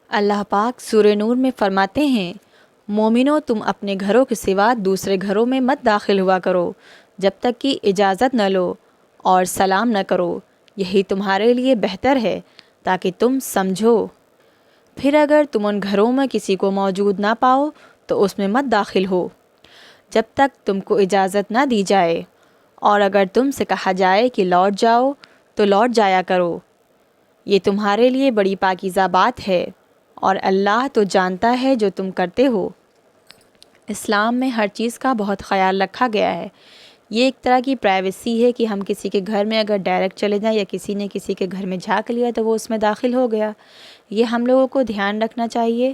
اللہ پاک سورہ نور میں فرماتے ہیں، مومنو تم اپنے گھروں کے سوا دوسرے گھروں میں مت داخل ہوا کرو جب تک کہ اجازت نہ لو اور سلام نہ کرو، یہی تمہارے لیے بہتر ہے تاکہ تم سمجھو۔ پھر اگر تم ان گھروں میں کسی کو موجود نہ پاؤ تو اس میں مت داخل ہو جب تک تم کو اجازت نہ دی جائے، اور اگر تم سے کہا جائے کہ لوٹ جاؤ تو لوٹ جایا کرو، یہ تمہارے لیے بڑی پاکیزہ بات ہے، اور اللہ تو جانتا ہے جو تم کرتے ہو۔ اسلام میں ہر چیز کا بہت خیال رکھا گیا ہے۔ یہ ایک طرح کی پرائیویسی ہے کہ ہم کسی کے گھر میں اگر ڈائریکٹ چلے جائیں یا کسی نے کسی کے گھر میں جھانک لیا تو وہ اس میں داخل ہو گیا۔ یہ ہم لوگوں کو دھیان رکھنا چاہیے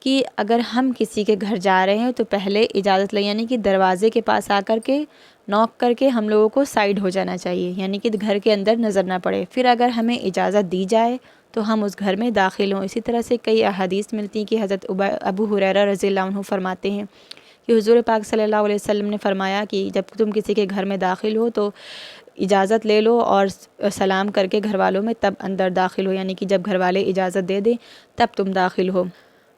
کہ اگر ہم کسی کے گھر جا رہے ہیں تو پہلے اجازت لیں، یعنی کہ دروازے کے پاس آ کر کے نوک کر کے ہم لوگوں کو سائیڈ ہو جانا چاہیے، یعنی کہ گھر کے اندر نظر نہ پڑے۔ پھر اگر ہمیں اجازت دی جائے تو ہم اس گھر میں داخل ہوں۔ اسی طرح سے کئی احادیث ملتی ہیں کہ حضرت ابو ہریرہ رضی اللہ عنہ فرماتے ہیں کہ حضور پاک صلی اللہ علیہ وسلم نے فرمایا کہ جب تم کسی کے گھر میں داخل ہو تو اجازت لے لو اور سلام کر کے گھر والوں میں تب اندر داخل ہو، یعنی کہ جب گھر والے اجازت دے دیں تب تم داخل ہو۔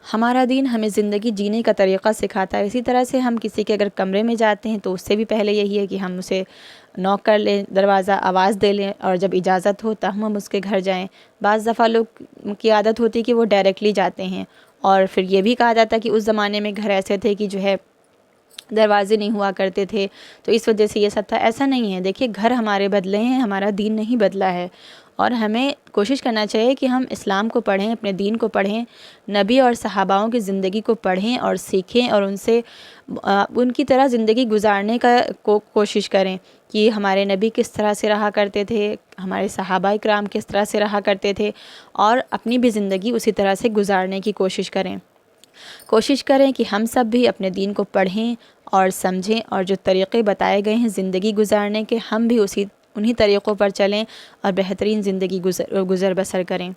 ہمارا دین ہمیں زندگی جینے کا طریقہ سکھاتا ہے۔ اسی طرح سے ہم کسی کے اگر کمرے میں جاتے ہیں تو اس سے بھی پہلے یہی ہے کہ ہم اسے نوک کر لیں، دروازہ آواز دے لیں، اور جب اجازت ہو تب ہم اس کے گھر جائیں۔ بعض دفعہ لوگ کی عادت ہوتی ہے کہ وہ ڈائریکٹلی جاتے ہیں، اور پھر یہ بھی کہا جاتا ہے کہ اس زمانے میں گھر ایسے تھے کہ جو ہے دروازے نہیں ہوا کرتے تھے تو اس وجہ سے یہ سب تھا۔ ایسا نہیں ہے، دیکھیے گھر ہمارے بدلے ہیں، ہمارا دین نہیں بدلا ہے، اور ہمیں کوشش کرنا چاہیے کہ ہم اسلام کو پڑھیں، اپنے دین کو پڑھیں، نبی اور صحاباؤں کی زندگی کو پڑھیں اور سیکھیں، اور ان سے ان کی طرح زندگی گزارنے کا کوشش کریں کہ ہمارے نبی کس طرح سے رہا کرتے تھے، ہمارے صحابہ کرام کس طرح سے رہا کرتے تھے، اور اپنی بھی زندگی اسی طرح سے گزارنے کی کوشش کریں۔ کوشش کریں کہ ہم سب بھی اپنے دین کو پڑھیں اور سمجھیں، اور جو طریقے بتائے گئے ہیں زندگی گزارنے کے، ہم بھی انہی طریقوں پر چلیں اور بہترین زندگی گزر بسر کریں۔